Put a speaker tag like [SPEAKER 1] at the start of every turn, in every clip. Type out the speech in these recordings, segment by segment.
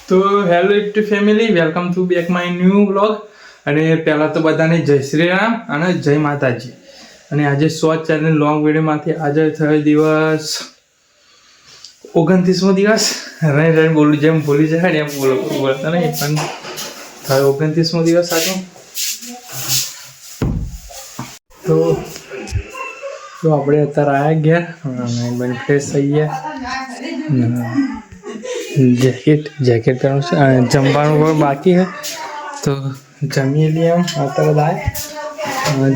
[SPEAKER 1] તો hello YouTube family, welcome to back my new vlog. અને પહેલાં તો બધાને જય શ્રી રામ અને જય માતાજી. અને આજે શોર્ટ ચેનલ લોંગ વિડીયોમાંથી આજે થયો દિવસ 29મો દિવસ. રહીને બોલું જેમ ભૂલી જાય ને એમ બોલતા નહીં, પણ થયો 29મો દિવસ આજે. તો આપણે અત્યારે આવ્યા ઘેર બની ફ્રેશ થઈ ગયા. જેકેટ પહેરવું છે અને જમવાનું પણ બાકી છે, તો જમી લઈએ. એમ અત્યારે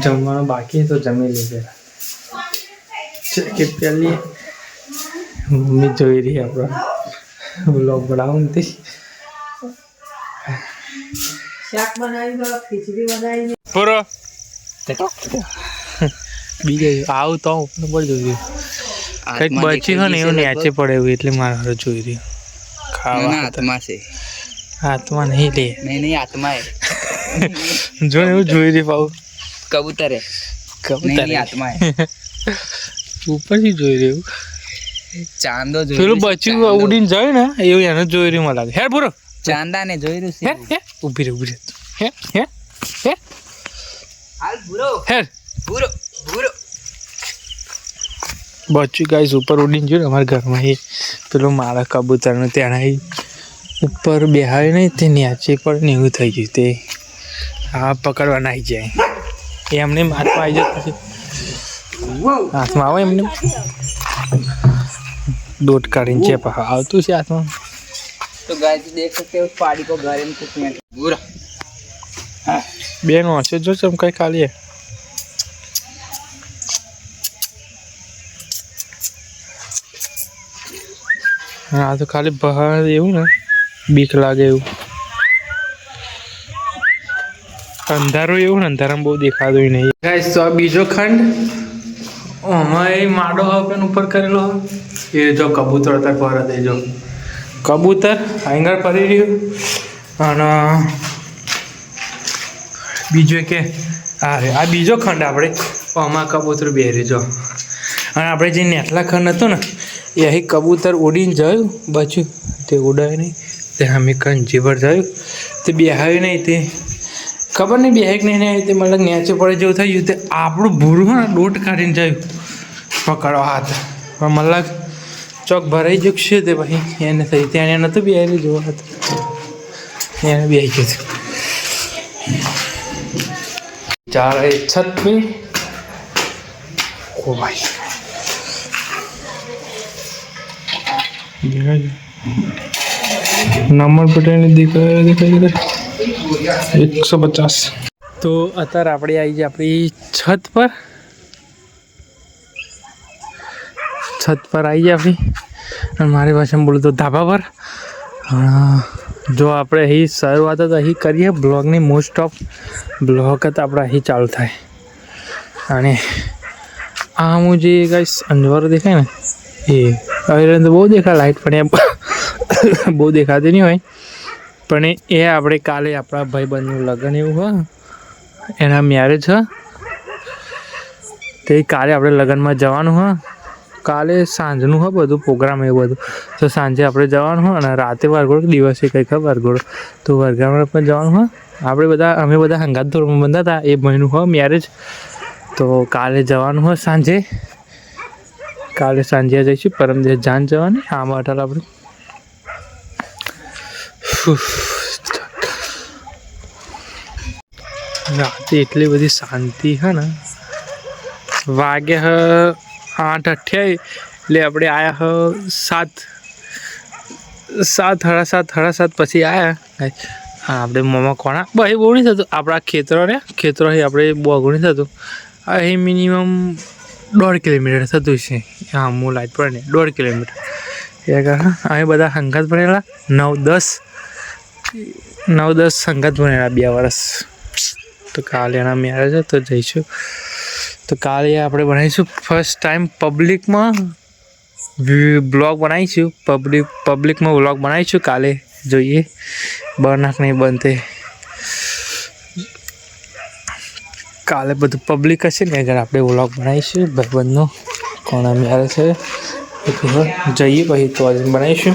[SPEAKER 1] જમવાનું બાકી તો જમી લઈએ. જેકેટ પહેરી મમ્મી જોઈ રહી આપણો વ્લોગ બનાવું નથી.
[SPEAKER 2] શાક બનાવી, ખીચડી બનાવી
[SPEAKER 1] પૂરો બીજે આવું તો ઉપર જોયું કંઈક બચ્યું હોય ને એવું નેચે પડે એવું, એટલે મારે જોઈ રહ્યું.
[SPEAKER 3] આત્મા છે,
[SPEAKER 1] હાથમાં નહીં લે,
[SPEAKER 3] નહીં આત્મા હે.
[SPEAKER 1] જો એવું જોઈ રહી પાઉ
[SPEAKER 3] કબૂતર હે,
[SPEAKER 1] કબૂતર
[SPEAKER 3] આત્મા હે.
[SPEAKER 1] ઉપરથી જોઈ રહ્યું.
[SPEAKER 3] ચાંદો જોઈ
[SPEAKER 1] પેલું બચ્યું ઉડીને જાય ને એવું એને જોઈ રહ્યું મને લાગે. હે પૂરો
[SPEAKER 3] ચાંદા ને જોઈ રહ્યું છે.
[SPEAKER 1] હે ઉભી રહે હે હે હે
[SPEAKER 3] હાલ ભૂરો
[SPEAKER 1] હે
[SPEAKER 3] ભૂરો ભૂરો
[SPEAKER 1] બચ્યું ગાઈસ ઉપર ઉડીને જોયું અમારા ઘરમાં. એ પેલું મારા કબૂતરનું ત્યાં ઉપર બેહાય નહીં, તે નીચે પડે ને એવું થઈ ગયું. તે આ પકડવા નાઈ જાય એમને હાથમાં આવી જાય, પછી હાથમાં આવે એમને દોટ કાઢીને ચેપા આવતું છે હાથમાં.
[SPEAKER 3] तो गाइस देख सकते हो पहाड़ी को घर में कुछ में पूरा
[SPEAKER 1] બેનો હશે જો ચમકાઈ ખાલી. હા તો ખાલી બહાર એવું ને બીક લાગે એવું. અંધારું એવું ને અંધારામાં બહુ દેખાતું નહીં. ગાઈસ તો આ બીજો ખંડ અમારે માડો પેન ઉપર કરેલો એ જો કબૂતર અત્યારે પર દે. જો કબૂતર આંગળ ફરી રહ્યું. અને બીજું કે આ બીજો ખંડ આપણે આમાં કબૂતર બેરી જો. અને આપણે જે નેટલા ખંડ હતો ને એ અહીં કબૂતર ઉડીને જયું બચ્યું, તે ઉડાય નહીં. તે અમે કંજી પર જયું તે બેહાયું નહીં. તે ખબર નહીં બેહાય કે નહીં, તે મતલબ નેચે પડે જેવું થઈ ગયું. તે આપણું ભૂરું ને દોટ કાઢીને જયું પકડો હાથ. પણ મતલબ ચોક ભરાઈ ગયું છે. તે પછી એને થઈ ત્યાં એને નહોતું બેહાયેલું જોવા હતું, એને બેહી ગયું હતું. ચાર છત पे ओ भाई નંબર પ્લેટ દેખાય 150. તો અત્યારે આપણે આવી જાય આપણી છત પર આવી જાય આપણી. અને મારી ભાષામાં બોલું તો ધાબા પર. જો આપણે અહીં શરૂઆત તો અહીં કરીએ બ્લોગની. મોસ્ટ ઓફ બ્લોગ તો આપણે અહીં ચાલુ થાય. અને આ હું જે ગાઈસ અંજવારો દેખાય ને એ હવે તો બહુ દેખાય લાઇટ, પણ એ બહુ દેખાતી નહીં હોય. પણ એ આપણે કાલે આપણા ભાઈબંધનું લગ્ન એવું હોય, એના મેરેજ હોય, તે કાલે આપણે લગ્નમાં જવાનું હોય. કાલે સાંજનું હોય બધું પ્રોગ્રામ એવું બધું. તો સાંજે આપણે જવાનું હોય અને રાતે વરઘોડો, દિવસે કંઈક વરઘોડો. તો વરઘોડામાં પણ જવાનું હોય. અમે બધા હંગાત ધોરણમાં બંધા હતા. એ ભાઈનું હોય મેરેજ, તો કાલે જવાનું હોય સાંજે. કાલે સાંજે જઈશું, પરમ દિવસ જાન જવાની. આમાં અટાલ આપણે રાતે એટલી બધી શાંતિ હે ને. વાગે 8:28 એટલે આપણે આવ્યા 7:30 પછી આવ્યા. હા આપણે મોમાં કોણા બહી બહુ નહીં થતું. આપણા ખેતરો આપણે બહુ નહીં થતું. અહીં મિનિમમ 1.5 કિલોમીટર થતું છે. હા હું લાઈટ પડે ને 1.5 કિલોમીટર. એ અમે બધા સંગાત ભણેલા 9-10 સંગાત ભણેલા 2 વર્ષ. તો કાલે એના મેરેજ તો જઈશું. તો કાલે આપણે બનાવીશું ફર્સ્ટ ટાઈમ પબ્લિકમાં બ્લોગ બનાવીશું. પબ્લિકમાં વ્લોગ બનાવીશું કાલે. જોઈએ બનાક નહીં બનતે. કાલે બધું પબ્લિક હશે ને આગળ આપણે વ્લોગ બનાવીશું. ભાઈબંધનો કોના મેરેજ છે જઈએ પછી તો બનાવીશું.